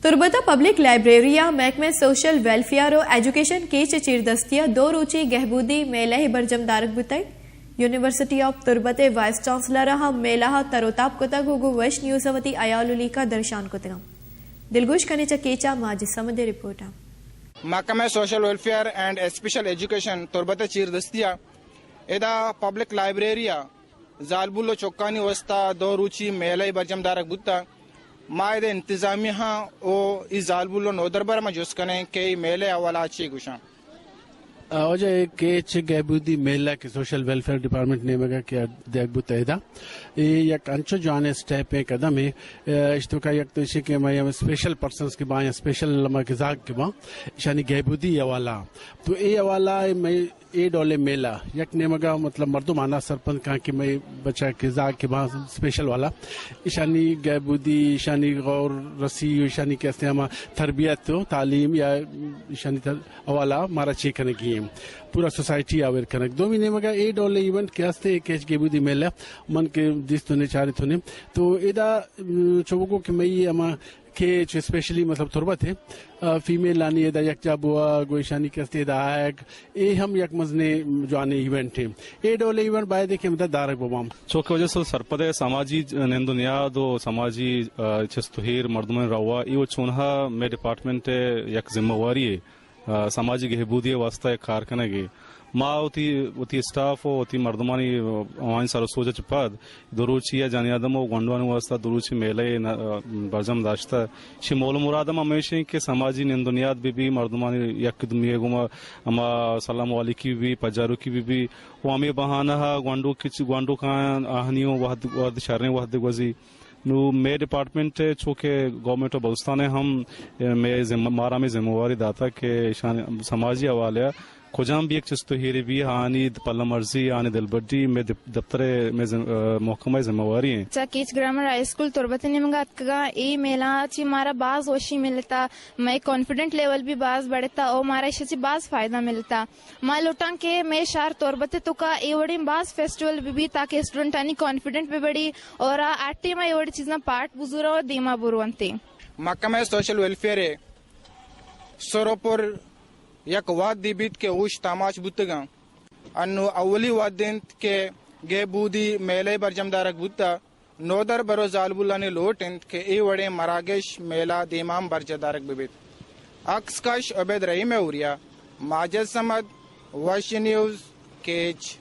तुर्बता public Liberia महकमे social welfare और education की चीरदस्तिया 2 रोची गहबूदी मेला बरजम दारक बुताई यूनिवर्सिटी ऑफ तुर्बते वाइस चांसलर मेला तरोताब कुतग हुगु वश न्यूज़वती अयालुली का दर्शान कुतगम दिलगुश कने केचा माजी समदे रिपोर्ट महकमे social welfare and special education तुर्बते चीरदस्तिया एदा पब्लिक लाइब्रेरिया जालबुल्लो चौकानी वस्ता 2 रोची मेला बरजम दारक बुता मायदे इंतजामिया ओ इस जालबुल्लो नोदरबर में जुस्कने के मेले अवला अच्छी गुशा Oja keç gabudi mela ke social welfare department ne mega ke degbu tayda yak ancho jane step pe kadam hai ishto ka yak to ishi ke mai special persons ke ba ya special magazak ke ba shani gabudi awala to e awala mai ए डॉले मेला यक ने मगा मतलब मर्दुमाना सरपंच कहा कि मैं बच्चा के जा के वहाँ स्पेशल वाला ईशानी गैबूदी ईशानी गौर रसी ईशानी कैसे हम तरबियत तालीम या ईशानी वाला मारा चेक करने की पूरा सोसाइटी आवेर कनक 2 महीने मगा ए डॉले इवेंट के आस्ते केच गैबूदी मेला मन के दिस तूने चारे तूने तो एदा चौबको कि मैं अमा के स्पेशली मतलब तुर्बत है फीमेल लानी एदा यकजा बुआ गोईशानी कैसे दायक ए हम यक मजने जाने इवेंट है ए डोले इवेंट बाय देखे मदद दारक बमाम चौके वजह से सरपदे समाजी नेंदुनिया दो समाजी चस्तुहीर मर्दमन रवा ये चुनहा में डिपार्टमेंट यक जिम्मेवारी है समाजी गहबूदी वास्ता एक कारखाना के माँ उती स्टाफ उती मर्दमानी हमारी सारो सोचा चुपाद दुरुची या जानी आदम गंडवान वास्ता दुरुची मेले बरजम दाश्ता शि मोल मुरादम हमेशा के समाजी निंदुनियात भी मर्दमानी यक दुनिया गुमा अमा सलाम वाली की भी पजारू की भी वो हमें बहाना गंडू का आहनियों वहद शरण वहद वजी नु मे डिपार्टमेंट चूँकि गवर्नमेंट ऑफ बलुस्तान है हम मारा में जिम्मेवारी दाता के समाजी हवाले खुजाम भी एक चीज तो हीरे भी आनी पल्ला मर्जी आने दिलबड्डी में दफ्तरे में महकमा जिम्मेवारी है चकीच ग्रामर हाई स्कूल तुर्बते निमंगात का ए मेला ची मारा बाज वशी मिलता मैं कॉन्फिडेंट लेवल भी बाज बढ़ता और मारा इसे बाज फायदा मिलता मैं लुटां के मैं शार तुर्बते तो का ए वड़ी बाज फेस्टिवल भी ताकि स्टूडेंट आनी कॉन्फिडेंट भी बढ़ी और आटे में वड़ी चीज़ पार्ट बुजुरा और दीमा बुरवंते महकमा सोशल वेलफेयर सोरोपुर यक वाद दिबित के उश तामाच बुतगा अन्नु अवली वादिंत के गेबूदी मेले बरजमदारक बुता नोदर बरो जालबुल्ला ने लोटिंत के ए वड़े मरागेश मेला दीमाम बरजदारक बिबित अक्सकश अबेद रहीम उरिया माजिद समद वश न्यूज़ केच